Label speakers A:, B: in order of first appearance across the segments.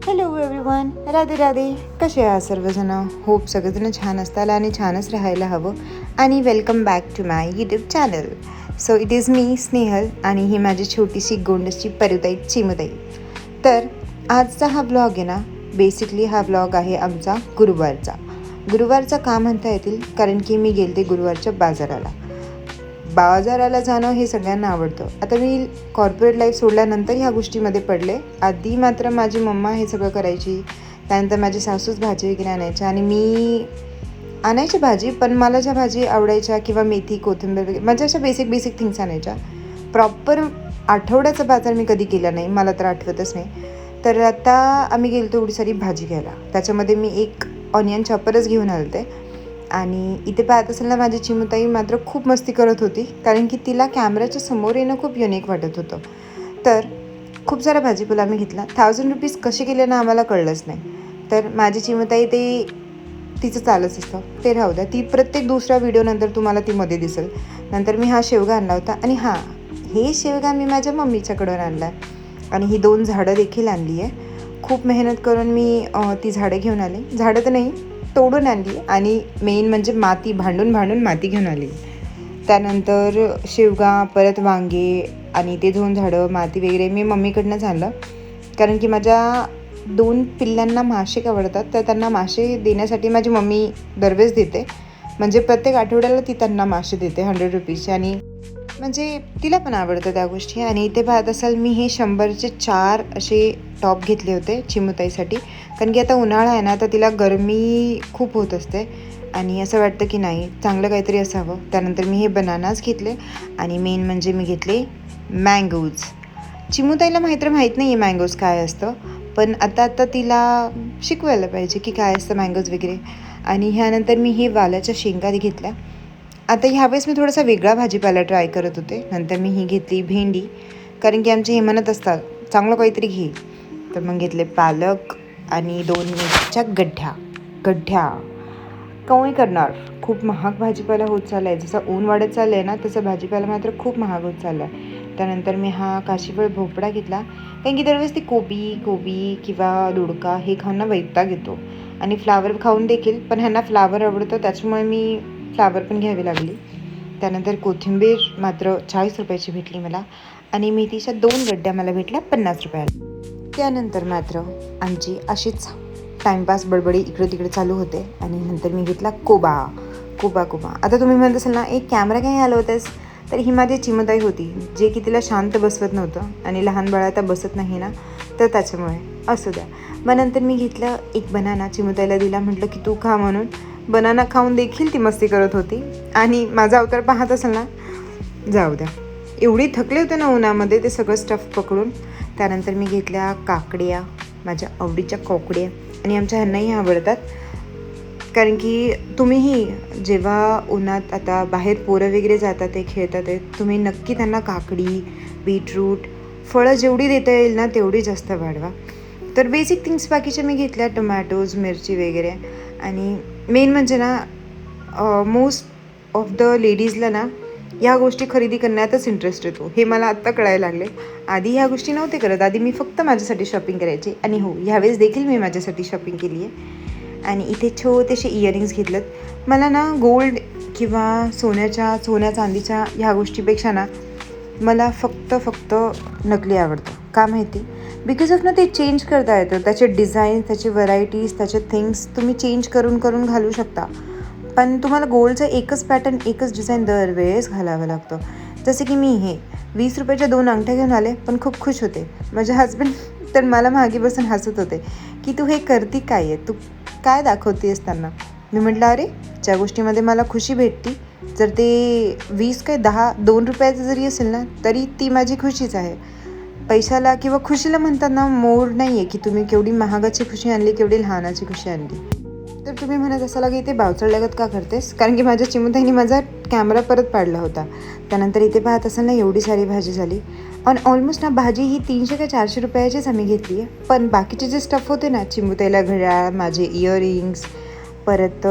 A: Hello everyone, Radhe Radhe. कसे आहात सर्वजण? होप सगळेजण छान असताल आणि छानच राहायला हवं. आणि welcome back to my YouTube channel. So it is me Snehal आणि ही माझी छोटीशी गोंडची परुताई चिमुताई. तर आजचा हा ब्लॉग आहे ना, बेसिकली हा ब्लॉग आहे आमचा गुरुवारचा का म्हणता येतील, कारण की मी गेलते गुरुवारच्या बाजाराला जाणं हे सगळ्यांना आवडतं. आता मी कॉर्पोरेट लाईफ सोडल्यानंतर ह्या गोष्टीमध्ये पडले. आधी मात्र माझी मम्मा हे सगळं करायची, त्यानंतर माझी सासूच भाजी वगैरे आणायच्या आणि मी आणायची भाजी, पण मला ज्या भाजी आवडायच्या किंवा मेथी कोथिंबीर वगैरे म्हणजे अशा बेसिक थिंग्स आणायच्या. प्रॉपर आठवड्याचा बाजार मी कधी केला नाही, मला तर आठवतच नाही. तर आता आम्ही गेलो एवढी सारी भाजी घ्यायला, त्याच्यामध्ये मी एक ऑनियन चॉपरच घेऊन आलते. आणि इथे पाहत असेल ना, माझी चिमुताई मात्र खूप मस्ती करत होती, कारण की तिला कॅमेऱ्याच्या समोर येणं खूप युनिक वाटत होतं. तर खूप सारा भाजीपाला आम्ही घेतला. 1000 रुपीज कसे गेले ना आम्हाला कळलंच नाही. तर माझी चिमुताई ते तिचं चालच असतं, ते राहू द्या. ती प्रत्येक दुसऱ्या व्हिडिओनंतर तुम्हाला ती मध्ये दिसेल. नंतर मी हा शेवगा आणला होता आणि हे शेवगा मी माझ्या मम्मीच्याकडून आणला आहे. आणि ही 2 झाडं देखील आणली आहे. खूप मेहनत करून मी ती झाडं घेऊन आले. झाडं तर नाही, तोडून आणली. आणि मेन म्हणजे माती भांडून माती घेऊन आली. त्यानंतर शेवगा, परत वांगे आणि ते 2 झाडं, माती वगैरे मी मम्मीकडनंच आणलं, कारण की माझ्या 2 पिल्लांना मासे आवडतात. तर त्यांना मासे देण्यासाठी माझी मम्मी दरवेळेस देते. म्हणजे प्रत्येक आठवड्याला ती त्यांना मासे देते 100 रुपीजचे, आणि म्हणजे तिला पण आवडतं त्या गोष्टी. आणि इथे पाहत असाल, मी हे 100चे 4 असे टॉप घेतले होते चिमुताईसाठी, कारण की आता उन्हाळा आहे ना, तर तिला गरमी खूप होत असते आणि असं वाटतं की नाही, चांगलं काहीतरी असावं. त्यानंतर मी हे बनानाच घेतले आणि मेन म्हणजे मी घेतले मँगोज. चिमुताईला माहीत नाही आहे मँगोज काय असतं, पण आता तिला शिकवायला पाहिजे की काय असतं मँगोज वगैरे. आणि ह्यानंतर मी हे वालाच्या शेंगा घेतल्या. आता ह्यावेळेस मी थोडासा वेगळा भाजीपाला ट्राय करत होते. नंतर मी ही घेतली भेंडी, कारण की आमचे हे म्हणत असतात चांगलं काहीतरी घे. तर मग घेतले पालक आणि 2 मिरच्या गड्ढ्या कमी करणार. खूप महाग भाजीपाला होत चालला आहे. जसं ऊन वाढत चाललं आहे ना, तसं भाजीपाला मात्र खूप महाग होत चालला आहे. त्यानंतर मी हा काशीफळ भोपळा घेतला, कारण की दरवेळेस ती कोबी किंवा दोडका हे खाऊन ना वैताग येतो. आणि फ्लावर खाऊन देखील, पण ह्यांना फ्लावर आवडतं, त्याच्यामुळे मी फ्लावर पण घ्यावी लागली. त्यानंतर कोथिंबीर मात्र 40 रुपयाची भेटली मला, आणि मेथीच्या 2 गड्ड्या मला भेटल्या 50 रुपयाला. त्यानंतर मात्र आमची अशीच टाईमपास बडबडी इकडे तिकडे चालू होते. आणि नंतर मी घेतला कोबा. आता तुम्ही म्हणत असाल ना, एक कॅमेरा काय आलं होतेस, तर ही माझी चिमुताई होती, जे की तिला शांत बसवत नव्हतं. आणि लहान बाळ आता बसत नाही ना, तर त्याच्यामुळे असू द्या. मग नंतर मी घेतलं एक बनाना, चिमुताईला दिला, म्हटलं की तू खा म्हणून. बनाना खाऊन देखील ती मस्ती करत होती. आणि माझा अवतार पाहत असेल ना, जाऊ द्या, एवढी थकले होते ना उन्हामध्ये ते सगळं स्टफ पकडून. त्यानंतर मी घेतल्या काकड्या, माझ्या आवडीच्या काकड्या, आणि आमच्या ह्यांनाही आवडतात. कारण की तुम्हीही जेव्हा उन्हात आता बाहेर पोरं वगैरे जातात, ते खेळतात, तुम्ही नक्की त्यांना काकडी, बीटरूट, फळं जेवढी देता येईल ना तेवढी जास्त वाढवा. तर बेसिक थिंग्स बाकीच्या मी घेतल्या, टोमॅटोज, मिरची वगैरे. आणि मेन म्हणजे ना, मोस्ट ऑफ द लेडीजला ना ह्या गोष्टी खरेदी करण्यातच इंटरेस्ट येतो, हे मला आत्ता कळायला लागले. आधी ह्या गोष्टी नव्हते करत. आधी मी फक्त माझ्यासाठी शॉपिंग करायची. आणि हो, ह्यावेळेस देखील मी माझ्यासाठी शॉपिंग केली आहे. आणि इथे छोटेसे इयरिंग्स घेतलेत. मला ना गोल्ड किंवा सोन्या चांदीच्या ह्या गोष्टीपेक्षा ना, मला फक्त नकली आवडतं. का माहिती? बिकॉज ऑफ ना, ते चेंज करता येतं. त्याचे डिझाईन्स, त्याचे व्हरायटीज, त्याचे थिंग्स तुम्ही चेंज करून घालू शकता. पण तुम्हाला गोल्डचं एकच पॅटर्न, एकच डिझाईन दरवेळेस घालावं लागतं. जसे की मी हे 20 रुपयाच्या 2 अंगठ्या घेऊन आले, पण खूप खुश होते. माझे हजबंड तर मला मागे बसून हसत होते की तू हे करती काय आहे, तू काय दाखवतेस त्यांना. मी म्हटलं, अरे ज्या गोष्टीमध्ये मला खुशी भेटती, जर ते 20 काय 2 रुपयाचं जरी असेल ना, तरी ती माझी खुशीच आहे. पैशाला किंवा खुशीला म्हणतात ना, मोड नाही आहे की तुम्ही केवढी महागाची खुशी आणली, केवढी लहानाची खुशी आणली. तर तुम्ही म्हणत असाल की इथे बावचळल्यागत का करतेस, कारण की माझ्या चिमुताईने माझा कॅमेरा परत पाडला होता. त्यानंतर इथे पाहत असाल ना, एवढी सारी भाजी झाली. आणि ऑलमोस्ट ना भाजी ही 300 का 400 रुपयाचीच आम्ही घेतली आहे. पण बाकीचे जे स्टफ होते ना, चिमुताईला घड्याळ, माझे इयरिंग्स, परत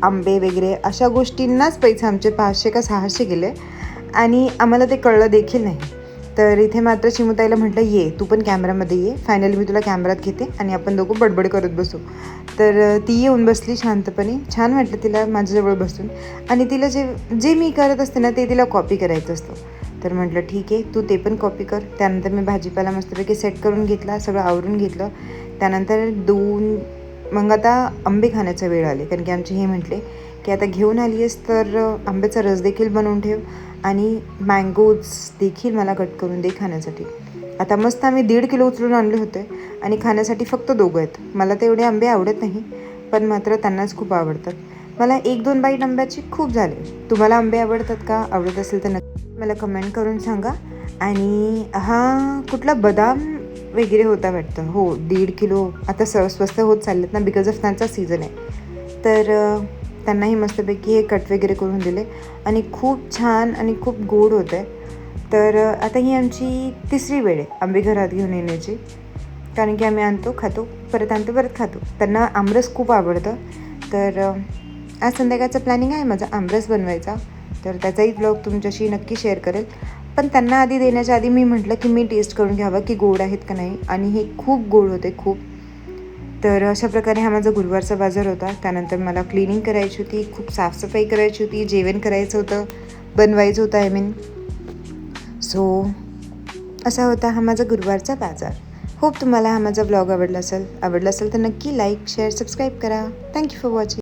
A: आंबे वगैरे, अशा गोष्टींनाच पैसे आमचे 500 का 600 गेले. आणि आम्हाला ते कळलं देखील नाही. तर इथे मात्र चिमुताईला म्हटलं ये तू पण कॅमेरामध्ये ये, फायनली मी तुला कॅमेरात घेते आणि आपण दोघं बडबड करत बसू. तर ती येऊन बसली शांतपणे. छान वाटलं तिला माझ्याजवळ बसून. आणि तिला जे जे मी करत असते ना ते तिला कॉपी करायचं असतं. तर म्हटलं ठीक आहे, तू ते पण कॉपी कर. त्यानंतर मी भाजीपाला मस्तपैकी सेट करून घेतला, सगळं आवरून घेतलं. त्यानंतर मग आता आंबे खाण्याचा वेळ आले, कारण की आमचे हे म्हटले की आता घेऊन आली आहेस तर आंब्याचा रस देखील बनवून ठेव आणि मँगोज देखील मला कट करून दे खाण्यासाठी. आता मस्त आम्ही 1.5 किलो उचलून आणले होते आणि खाण्यासाठी फक्त दोघं आहेत. मला तर एवढे आंबे आवडत नाही, पण मात्र त्यांनाच खूप आवडतात. मला 1-2 बाईट आंब्याची खूप झाले. तुम्हाला आंबे आवडतात का? आवडत असेल तर नक्की मला कमेंट करून सांगा. आणि हा कुठला बदाम वगैरे होता वाटतं. हो, 1.5 किलो आता स्वस्त होत चाललेत ना, बिकॉज ऑफ त्यांचा सीझन आहे. तर त्यांनाही मस्तपैकी हे कट वगैरे करून दिले आणि खूप छान आणि खूप गोड होतं आहे. तर आता ही आमची 3री वेळ आहे आंबे घरात घेऊन येण्याची, कारण की आम्ही आणतो, खातो, परत आणतो, परत खातो. त्यांना आमरस खूप आवडतं. तर आज संध्याकाळचं प्लॅनिंग आहे माझा आमरस बनवायचा, तर त्याचाही ब्लॉग तुमच्याशी नक्की शेअर करेल. पण त्यांना आधी देण्याच्या आधी मी म्हटलं की मी टेस्ट करून घ्यावं की गोड आहेत का नाही, आणि हे खूप गोड होते खूप. तर अशा प्रकारे हा माझा गुरुवारचा बाजार होता. त्यानंतर मला क्लिनिंग करायची होती, खूप साफसफाई करायची होती, जेवण करायचं होतं, बनवायचं होतं आय मीन. सो असा होता हा माझा गुरुवारचा बाजार. होप तुम्हाला हा माझा ब्लॉग आवडला असेल तर नक्की लाईक, शेअर, सबस्क्राईब करा. Thank you for watching.